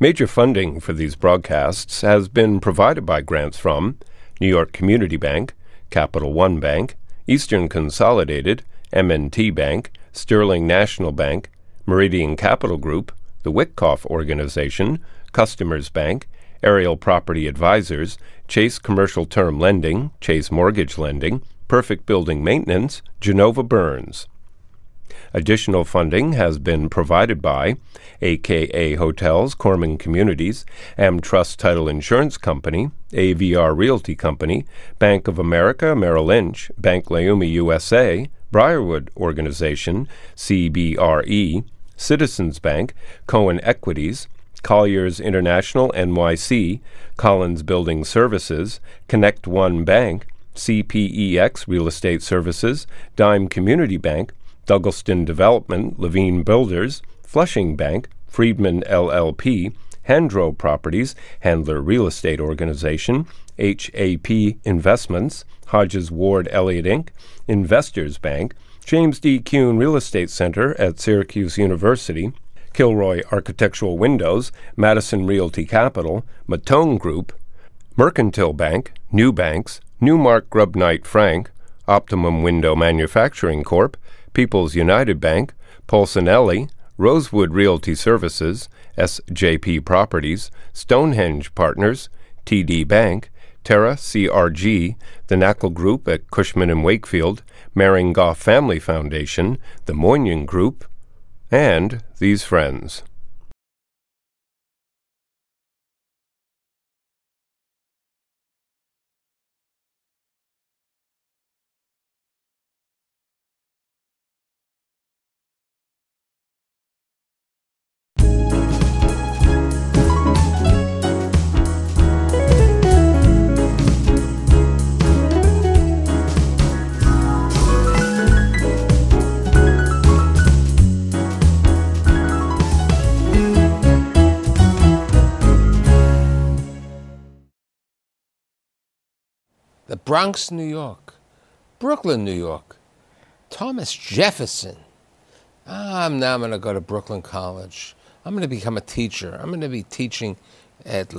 Major funding for these broadcasts has been provided by grants from New York Community Bank, Capital One Bank, Eastern Consolidated, M&T Bank, Sterling National Bank, Meridian Capital Group, the Witkoff Organization, Customers Bank, Ariel Property Advisors, Chase Commercial Term Lending, Chase Mortgage Lending, Perfect Building Maintenance, Genova Burns. Additional funding has been provided by AKA Hotels, Corman Communities, AmTrust Title Insurance Company, AVR Realty Company, Bank of America, Merrill Lynch, Bank Leumi USA, Briarwood Organization, CBRE, Citizens Bank, Cohen Equities, Colliers International NYC, Collins Building Services, Connect One Bank, CPEX Real Estate Services, Dime Community Bank, Douglaston Development, Levine Builders, Flushing Bank, Friedman LLP, Handro Properties, Handler Real Estate Organization, HAP Investments, Hodges Ward Elliott Inc., Investors Bank, James D. Kuhn Real Estate Center at Syracuse University, Kilroy Architectural Windows, Madison Realty Capital, Matone Group, Mercantile Bank, New Banks, Newmark Grubb Knight Frank, Optimum Window Manufacturing Corp., People's United Bank, Polsonelli, Rosewood Realty Services, SJP Properties, Stonehenge Partners, TD Bank, Terra CRG, the Knackle Group at Cushman and Wakefield, Maring-Goff Family Foundation, the Moynihan Group, and these friends. The Bronx, New York. Brooklyn, New York. Thomas Jefferson. I'm going to go to Brooklyn College. I'm going to become a teacher. I'm going to be teaching at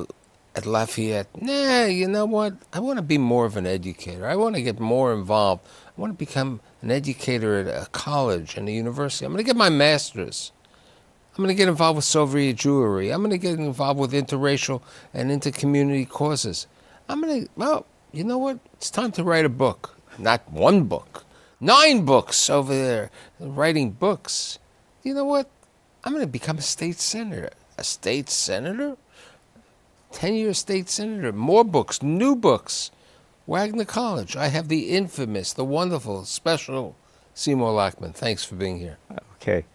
Lafayette. Nah, you know what? I want to be more of an educator. I want to get more involved. I want to become an educator at a college and a university. I'm going to get my master's. I'm going to get involved with Soviet Jewry. I'm going to get involved with interracial and intercommunity causes. Well, you know what? It's time to write a book. Not one book. 9 books over there. Writing books. You know what? I'm going to become a state senator. A state senator? 10-year state senator. More books. New books. Wagner College. I have the infamous, the wonderful, special Seymour Lachman. Thanks for being here. Okay.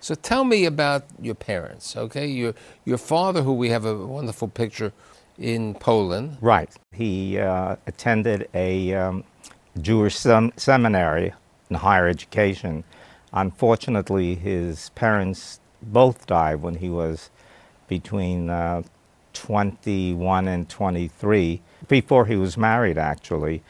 So tell me about your parents, okay? Your father, who we have a wonderful picture in Poland. Right. He attended a Jewish seminary in higher education. Unfortunately, his parents both died when he was between 21 and 23, before he was married, actually.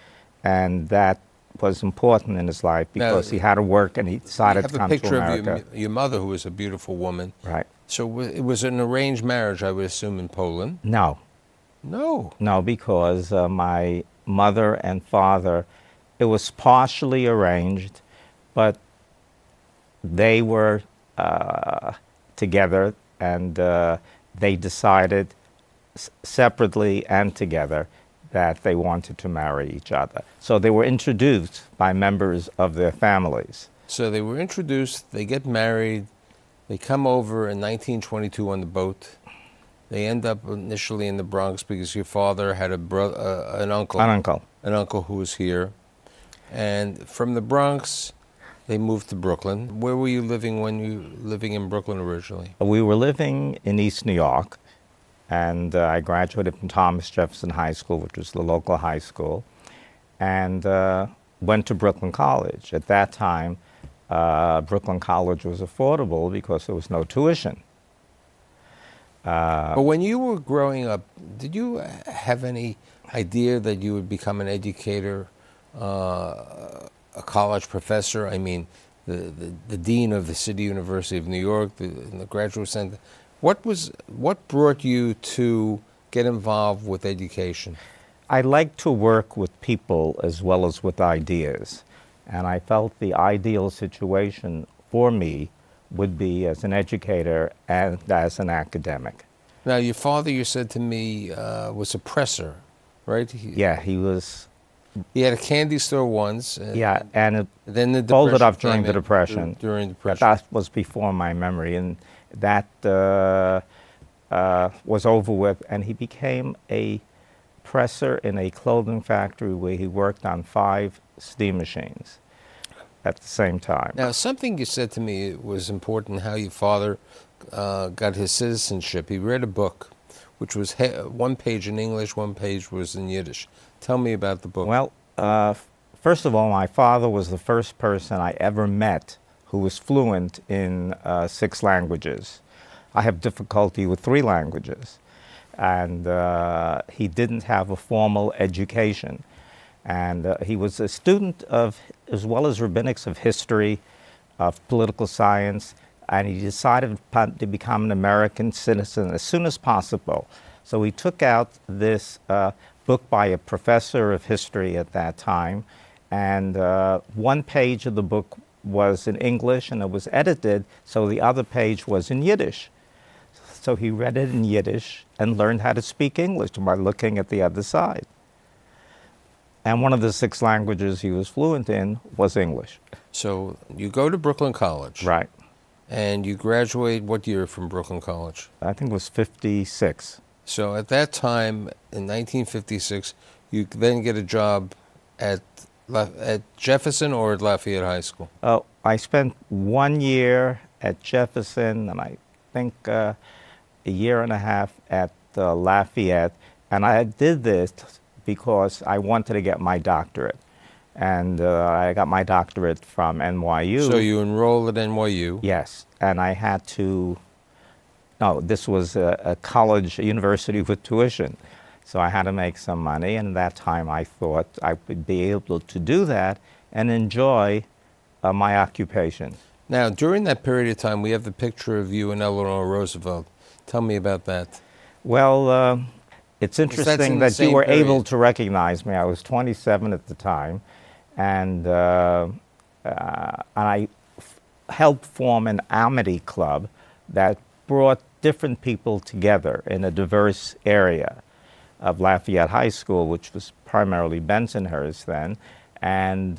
And that was important in his life because he had to work and he decided to come to America. I have a picture of your mother, who was a beautiful woman. Right. So it was an arranged marriage, I would assume, in Poland? No. No. No, because my mother and father, it was partially arranged, but they were together, and they decided separately and together that they wanted to marry each other. So they were introduced by members of their families. So they were introduced, they get married, they come over in 1922 on the boat. They end up initially in the Bronx because your father had an uncle. An uncle who was here. And from the Bronx, they moved to Brooklyn. Where were you living when you were living in Brooklyn originally? We were living in East New York, and I graduated from Thomas Jefferson High School, which was the local high school, and went to Brooklyn College. At that time, Brooklyn College was affordable because there was no tuition. But when you were growing up, did you have any idea that you would become an educator, a college professor? I mean, the dean of the City University of New York, the Graduate Center. What brought you to get involved with education? I like to work with people as well as with ideas, and I felt the ideal situation for me would be as an educator and as an academic. Now, your father, you said to me, was a presser, right? Yeah, he was. He had a candy store once. Yeah, and it then the folded Depression up during came the in, Depression. During the Depression. That was before my memory, and that was over with, and he became a presser in a clothing factory where he worked on 5 steam machines at the same time. Now, something you said to me was important, how your father got his citizenship. He read a book, which was one page in English, one page was in Yiddish. Tell me about the book. Well, first of all, my father was the first person I ever met who was fluent in 6 languages. I have difficulty with 3 languages. And he didn't have a formal education. And he was a student of, as well as rabbinics, of history, of political science, and he decided to become an American citizen as soon as possible. So he took out this book by a professor of history at that time, and one page of the book was in English, and it was edited, so the other page was in Yiddish. So he read it in Yiddish and learned how to speak English by looking at the other side. And one of the 6 languages he was fluent in was English. So you go to Brooklyn College. Right. And you graduate what year from Brooklyn College? I think it was 56. So at that time, in 1956, you then get a job at Jefferson or at Lafayette High School? I spent 1 year at Jefferson, and I think a year and a half at Lafayette. And I did this because I wanted to get my doctorate. And I got my doctorate from NYU. So you enrolled at NYU? Yes, and I had to, no, this was a college, a university with tuition. So I had to make some money, and at that time I thought I would be able to do that and enjoy my occupation. Now, during that period of time, we have the picture of you and Eleanor Roosevelt. Tell me about that. Well, it's interesting that you were able to recognize me. I was 27 at the time. And I helped form an amity club that brought different people together in a diverse area of Lafayette High School, which was primarily Bensonhurst then. And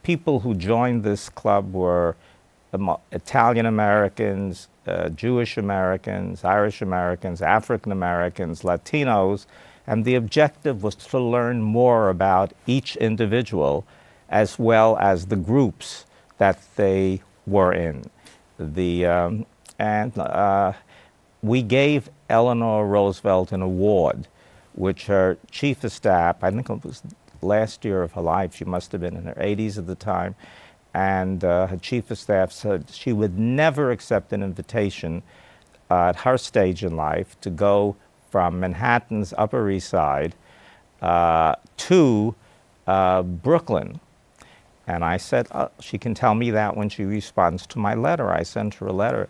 people who joined this club were Italian Americans, Jewish Americans, Irish Americans, African Americans, Latinos. And the objective was to learn more about each individual as well as the groups that they were in. We gave Eleanor Roosevelt an award, which her chief of staff, I think it was last year of her life, she must have been in her 80s at the time, and her chief of staff said she would never accept an invitation at her stage in life to go from Manhattan's Upper East Side to Brooklyn. And I said, she can tell me that when she responds to my letter. I sent her a letter,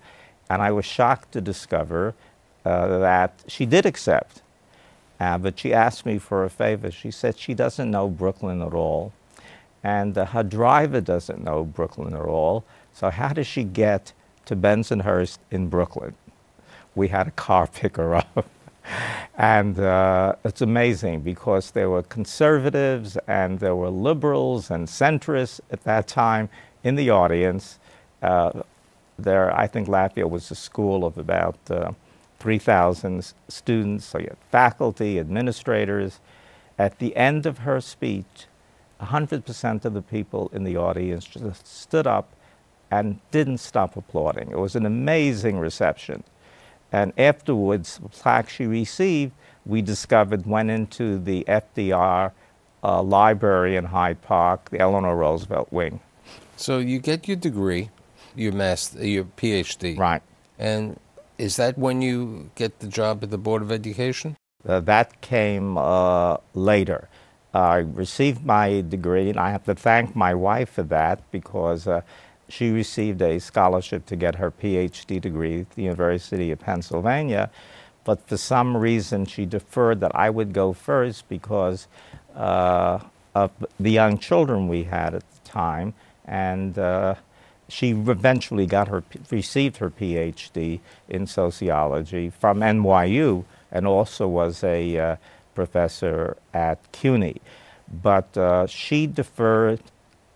and I was shocked to discover that she did accept. But she asked me for a favor. She said she doesn't know Brooklyn at all, and her driver doesn't know Brooklyn at all. So how does she get to Bensonhurst in Brooklyn? We had a car pick her up. And it's amazing because there were conservatives and there were liberals and centrists at that time in the audience. I think Lafayette was a school of about 3,000 students, so you had faculty, administrators. At the end of her speech, 100% of the people in the audience just stood up and didn't stop applauding. It was an amazing reception. And afterwards, the plaque she received, we discovered went into the FDR library in Hyde Park, the Eleanor Roosevelt wing. So you get your degree, your PhD. Right. And is that when you get the job at the Board of Education? That came later. I received my degree, and I have to thank my wife for that because she received a scholarship to get her PhD degree at the University of Pennsylvania, but for some reason she deferred that I would go first because of the young children we had at the time, and she eventually received her PhD in sociology from NYU, and also was a professor at CUNY. But she deferred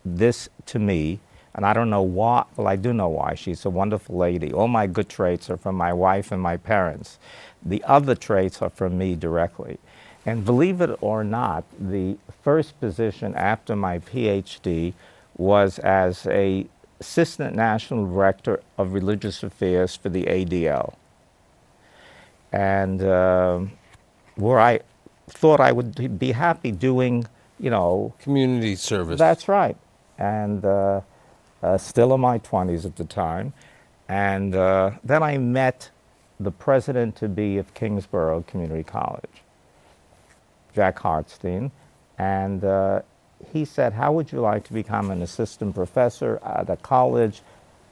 this to me, and I don't know why. Well, I do know why. She's a wonderful lady. All my good traits are from my wife and my parents. The other traits are from me directly. And believe it or not, the first position after my PhD was as a Assistant National Director of Religious Affairs for the ADL. And where I thought I would be happy doing, you know, community service. That's right. And still in my 20s at the time. And then I met the president-to-be of Kingsborough Community College, Jack Hartstein, and he said, how would you like to become an assistant professor at a college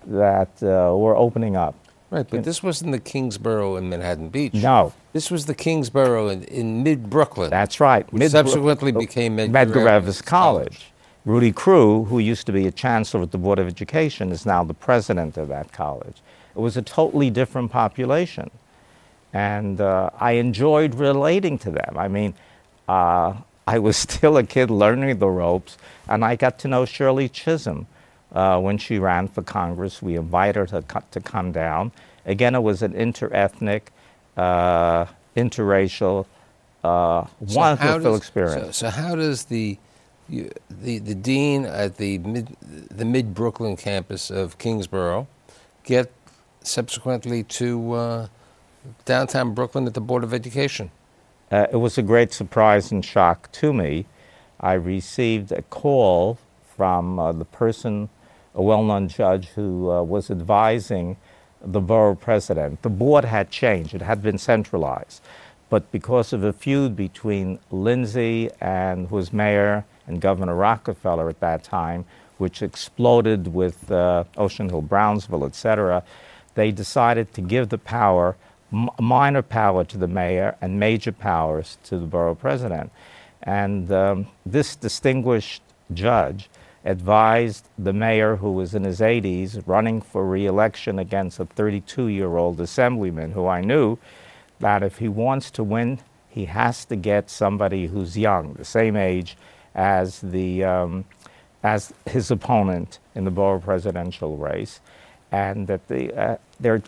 that we're opening up? Right, but this wasn't the Kingsborough in Manhattan Beach. No. This was the Kingsborough in mid-Brooklyn. That's right. Which subsequently became Medgar College. Rudy Crew, who used to be a chancellor at the Board of Education, is now the president of that college. It was a totally different population. And I enjoyed relating to them. I mean, I was still a kid learning the ropes, and I got to know Shirley Chisholm when she ran for Congress. We invited her to come down. Again, it was an interethnic, interracial, wonderful experience. So how does the dean at the mid-Brooklyn campus of Kingsborough get subsequently to downtown Brooklyn at the Board of Education? It was a great surprise and shock to me. I received a call from the person, a well-known judge who was advising the borough president. The board had changed. It had been centralized. But because of a feud between Lindsay, and who was mayor, and Governor Rockefeller at that time, which exploded with Ocean Hill-Brownsville, etc., they decided to give the power, minor power to the mayor and major powers to the borough president. And this distinguished judge advised the mayor, who was in his 80s, running for re-election against a 32-year-old assemblyman who I knew, that if he wants to win, he has to get somebody who's young, the same age as his opponent in the borough presidential race, and that there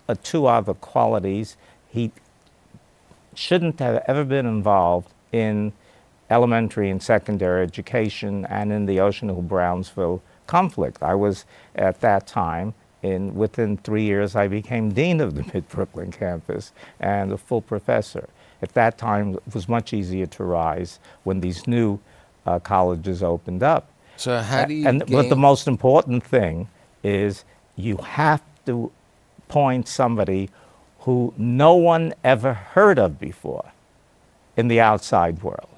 are two other qualities. He shouldn't have ever been involved in elementary and secondary education and in the Ocean Hill-Brownsville conflict. I was, at that time, within 3 years, I became dean of the Mid-Brooklyn campus and a full professor. At that time, it was much easier to rise when these new colleges opened up. So how do you But the most important thing is you have to appoint somebody who no one ever heard of before in the outside world.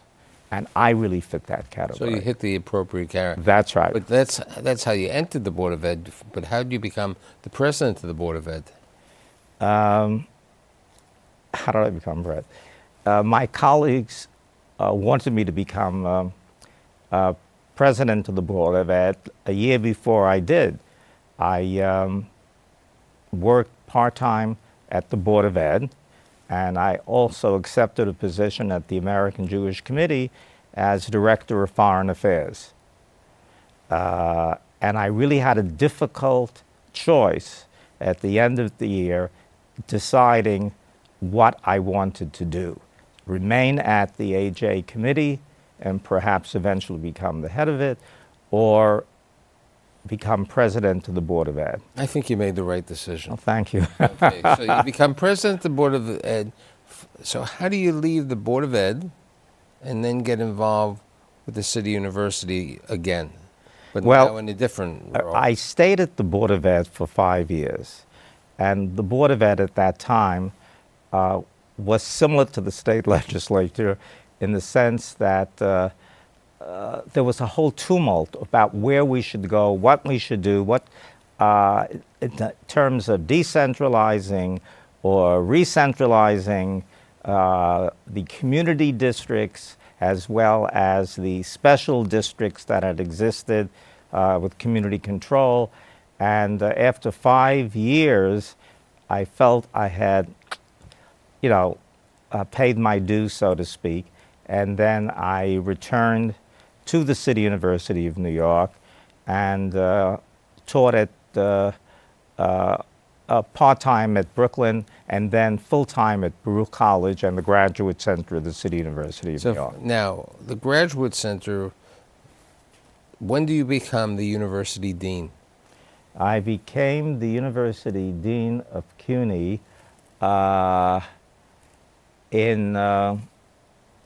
And I really fit that category. So you hit the appropriate character. That's right. But that's how you entered the Board of Ed. But how did you become the president of the Board of Ed? How did I become president? My colleagues wanted me to become president of the Board of Ed. A year before I did, I worked part-time at the Board of Ed, and I also accepted a position at the American Jewish Committee as Director of Foreign Affairs. And I really had a difficult choice at the end of the year deciding what I wanted to do. Remain at the AJ Committee and perhaps eventually become the head of it, or become president of the Board of Ed. I think you made the right decision. Well, thank you. Okay, so you become president of the Board of Ed. So how do you leave the Board of Ed and then get involved with the City University again, but now in a different role? I stayed at the Board of Ed for 5 years. And the Board of Ed at that time was similar to the state legislature in the sense that there was a whole tumult about where we should go, what we should do, in terms of decentralizing or re-centralizing the community districts as well as the special districts that had existed with community control. And after 5 years, I felt I had, paid my dues, so to speak. And then I returned to the City University of New York and taught at part-time at Brooklyn and then full-time at Baruch College and the Graduate Center of the City University of New York. Now, the Graduate Center, when do you become the university dean? I became the university dean of CUNY in the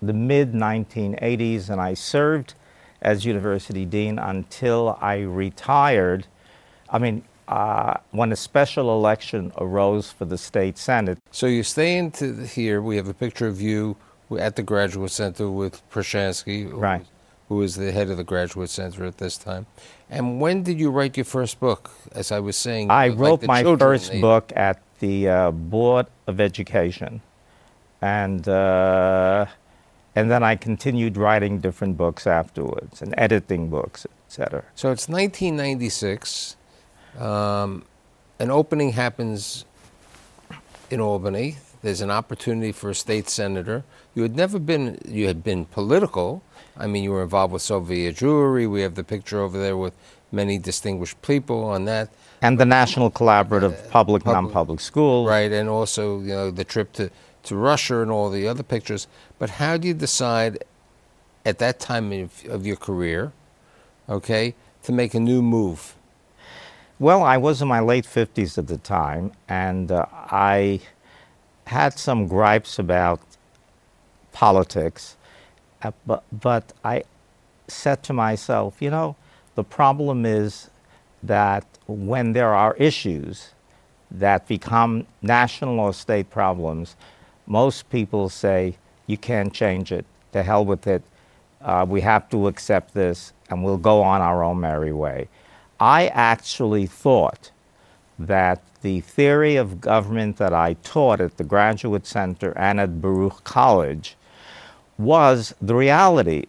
mid-1980s, and I served as university dean until I retired. When a special election arose for the state senate. So you stay into here. We have a picture of you at the Graduate Center with Prashansky, Right. who was the head of the Graduate Center at this time. And when did you write your first book? As I was saying, I like wrote the my children, first book at the Board of Education, and then I continued writing different books afterwards and editing books, etc. So it's 1996. An opening happens in Albany. There's an opportunity for a state senator. You had been political. You were involved with Soviet Jewry. We have the picture over there with many distinguished people on that. And the National Collaborative Public Non-Public Schools. Right, and also, the trip to Russia and all the other pictures. But how do you decide at that time of your career, to make a new move? Well, I was in my late 50s at the time, and I had some gripes about politics, but I said to myself, the problem is that when there are issues that become national or state problems, most people say, you can't change it, to hell with it, we have to accept this, and we'll go on our own merry way. I actually thought that the theory of government that I taught at the Graduate Center and at Baruch College was the reality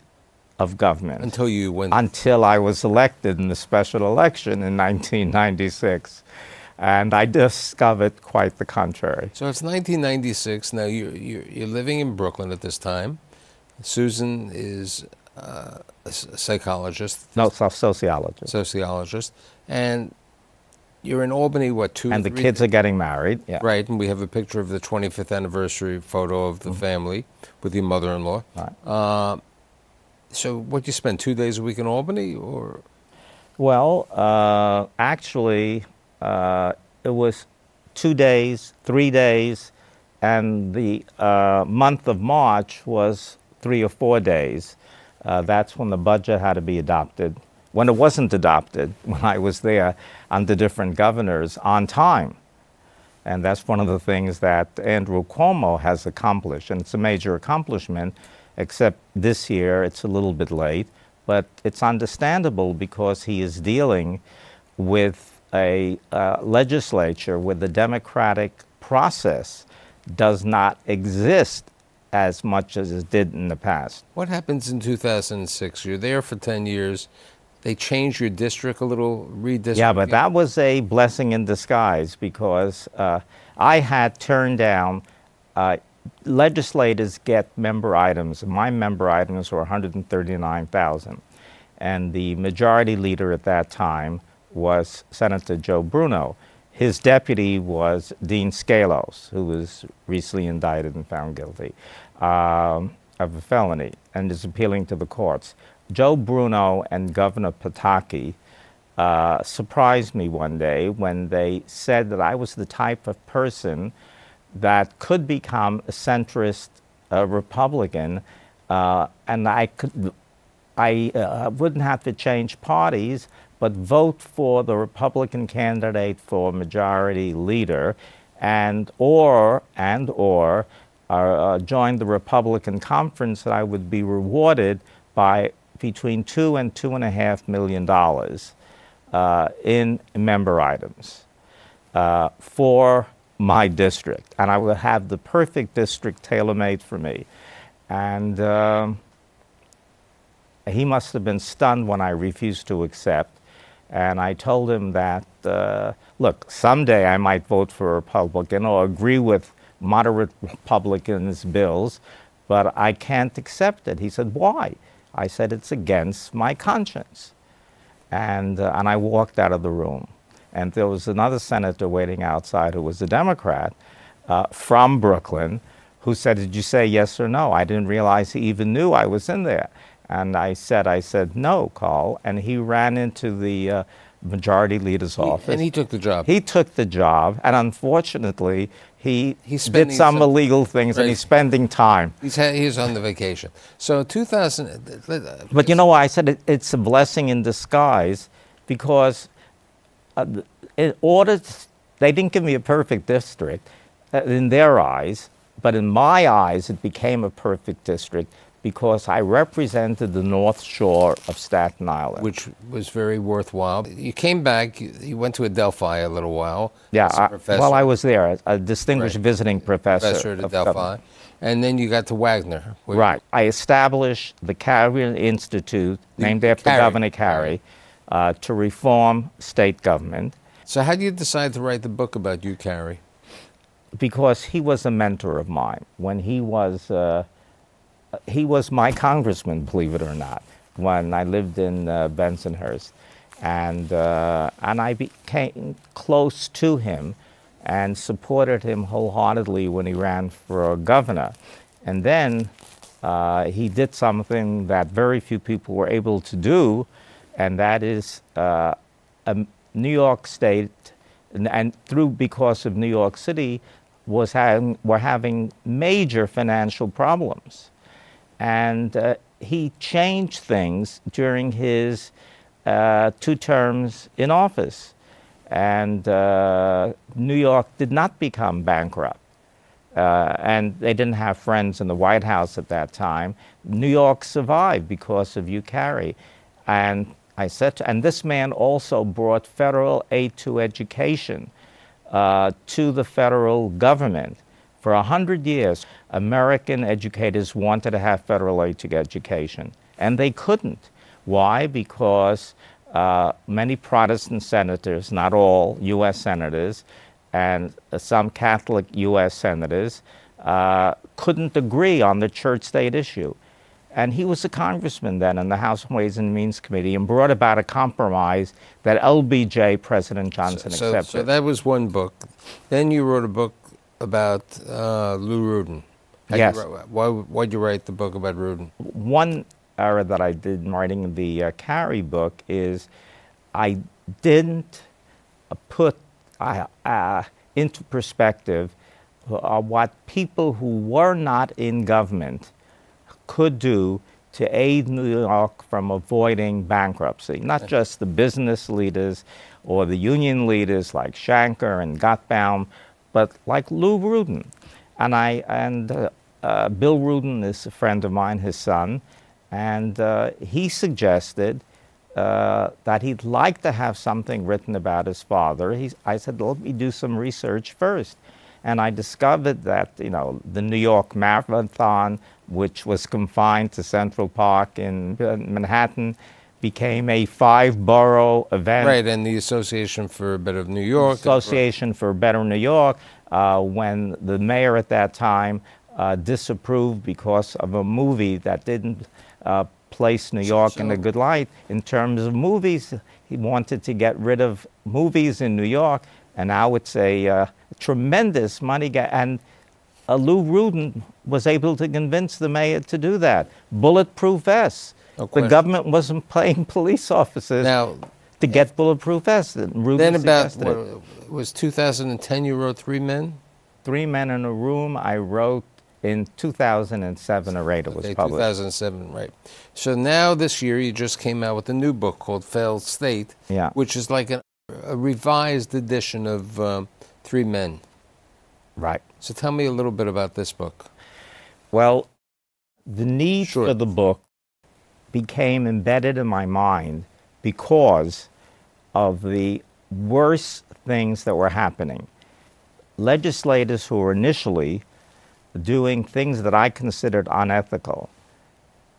of government. Until you went... Until I was elected in the special election in 1996. And I discovered quite the contrary. So it's 1996. Now you're living in Brooklyn at this time. Susan is... a psychologist. No, sociologist. Sociologist. And you're in Albany, what, 2 And the kids are getting married. Yeah. Right, and we have a picture of the 25th anniversary photo of the family with your mother-in-law. Right. So what, you spend 2 days a week in Albany, or? Well, actually, it was 2 days, 3 days, and the month of March was 3 or 4 days. That's when the budget had to be adopted. When it wasn't adopted, when I was there under different governors, on time. And that's one of the things that Andrew Cuomo has accomplished. And it's a major accomplishment, except this year it's a little bit late. But it's understandable because he is dealing with a legislature where the democratic process does not exist as much as it did in the past. What happens in 2006? You're there for 10 years. They changed your district a little, redistricting. Yeah, but that was a blessing in disguise because I had turned down, legislators get member items. My member items were 139,000. And the majority leader at that time was Senator Joe Bruno. His deputy was Dean Scalos, who was recently indicted and found guilty of a felony and is appealing to the courts. Joe Bruno and Governor Pataki surprised me one day when they said that I was the type of person that could become a centrist Republican, and I wouldn't have to change parties, but vote for the Republican candidate for majority leader, or join the Republican conference, that I would be rewarded between $2 and $2.5 million in member items for my district, and I would have the perfect district tailor-made for me. And he must have been stunned when I refused to accept. And I told him that, look, someday I might vote for a Republican or agree with moderate Republicans' bills, but I can't accept it. He said, why? I said, it's against my conscience. And I walked out of the room. And there was another senator waiting outside who was a Democrat from Brooklyn who said, did you say yes or no? I didn't realize he even knew I was in there. And I said, no, Carl. And he ran into the majority leader's office. And he took the job. He took the job. And unfortunately, he did some illegal things, right, and he's spending time. He's on the vacation. So 2000... But you know why I said it's a blessing in disguise? Because in order they didn't give me a perfect district in their eyes, but in my eyes, it became a perfect district because I represented the North Shore of Staten Island. Which was very worthwhile. You came back, you went to Adelphi a little while. Yeah, while I was there, a distinguished visiting professor at Adelphi. And then you got to Wagner. Right. I established the Carey Institute, named after Governor Carey, to reform state government. So how did you decide to write the book about Hugh Carey? Because he was a mentor of mine. When he was my congressman, believe it or not, when I lived in Bensonhurst. And I became close to him and supported him wholeheartedly when he ran for governor. And then he did something that very few people were able to do, and that is New York State, and because of New York City, were having major financial problems. And he changed things during his 2 terms in office. And New York did not become bankrupt. And they didn't have friends in the White House at that time. New York survived because of Hugh Carey. And I said, and this man also brought federal aid to education to the federal government. For 100 years, American educators wanted to have federal aid to education, and they couldn't. Why? Because many Protestant senators, not all U.S. senators, and some Catholic U.S. senators couldn't agree on the church-state issue. And he was a congressman then in the House Ways and Means Committee and brought about a compromise that LBJ, President Johnson, accepted. So that was one book. Then you wrote a book about Lou Rudin. Yes. Why'd you write the book about Rudin? One error that I did in writing the Carey book is I didn't put into perspective what people who were not in government could do to aid New York from avoiding bankruptcy. Not just the business leaders or the union leaders like Shanker and Gottbaum, but like Lou Rudin. And Bill Rudin is a friend of mine, his son, and he suggested that he'd like to have something written about his father. I said, let me do some research first. And I discovered that, you know, the New York Marathon, which was confined to Central Park in Manhattan, became a 5-borough event. Right, and the Association for a Better New York. Association for a Better New York, when the mayor at that time disapproved because of a movie that didn't place New York in a good light. In terms of movies, he wanted to get rid of movies in New York, and now it's a tremendous money, and Lou Rudin was able to convince the mayor to do that. Bulletproof vests. The government wasn't paying police officers to get bulletproof vests. Then about, what was 2010 you wrote 3 Men? 3 Men in a Room, I wrote in 2007 or 8 it was published. 2007, right. So now this year you just came out with a new book called Failed State, which is like a revised edition of 3 Men. Right. So tell me a little bit about this book. Well, the need for the book became embedded in my mind because of the worst things that were happening. Legislators who were initially doing things that I considered unethical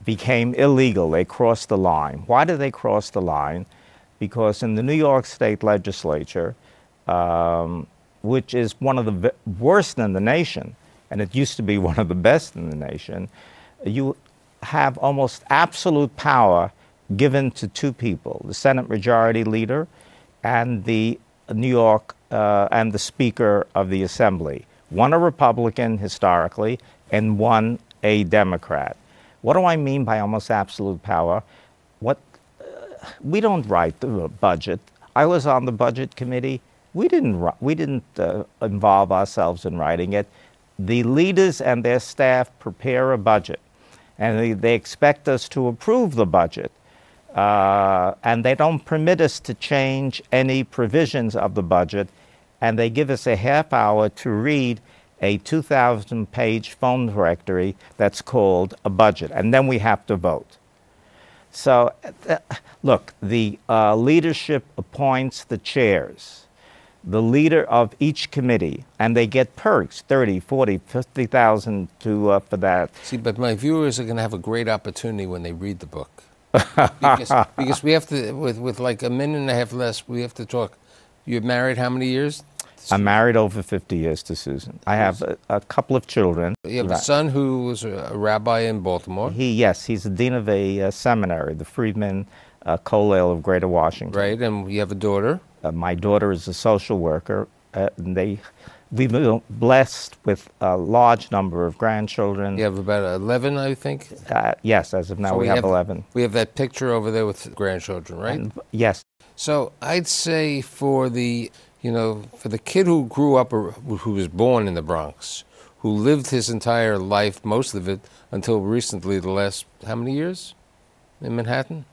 became illegal. They crossed the line. Why did they cross the line? Because in the New York State legislature, which is one of the worst in the nation, and it used to be one of the best in the nation, you have almost absolute power given to two people, the Senate Majority Leader and the New York and the Speaker of the Assembly. One a Republican historically and one a Democrat. What do I mean by almost absolute power? We don't write the budget. I was on the budget committee. We didn't involve ourselves in writing it. The leaders and their staff prepare a budget, and they expect us to approve the budget. And they don't permit us to change any provisions of the budget, and they give us a half hour to read a 2,000-page phone directory that's called a budget, and then we have to vote. So, look, the leadership appoints the chairs, the leader of each committee, and they get perks, 30, 40, 50,000 for that. See, but my viewers are going to have a great opportunity when they read the book. because we have to, with like a minute and a half less, we have to talk. You're married how many years? I'm married over 50 years to Susan. I have a couple of children. You have a son who was a rabbi in Baltimore. Yes, he's the dean of a seminary, the Friedman Colale of Greater Washington. Right, and you have a daughter. My daughter is a social worker. We've been blessed with a large number of grandchildren. You have about 11, I think? Yes, as of now, so we have 11. We have that picture over there with grandchildren, right? Yes. So I'd say for the, for the kid who grew up, or who was born in the Bronx, who lived his entire life, most of it, until recently, the last, how many years in Manhattan?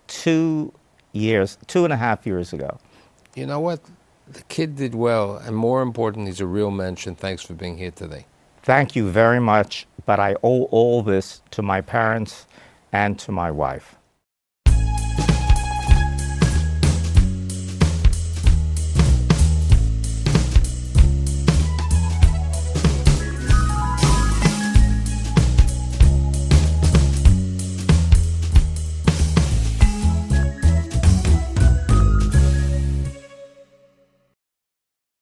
2 years, 2.5 years ago. You know what? The kid did well, and more important, he's a real mensch, and thanks for being here today. Thank you very much, but I owe all this to my parents and to my wife.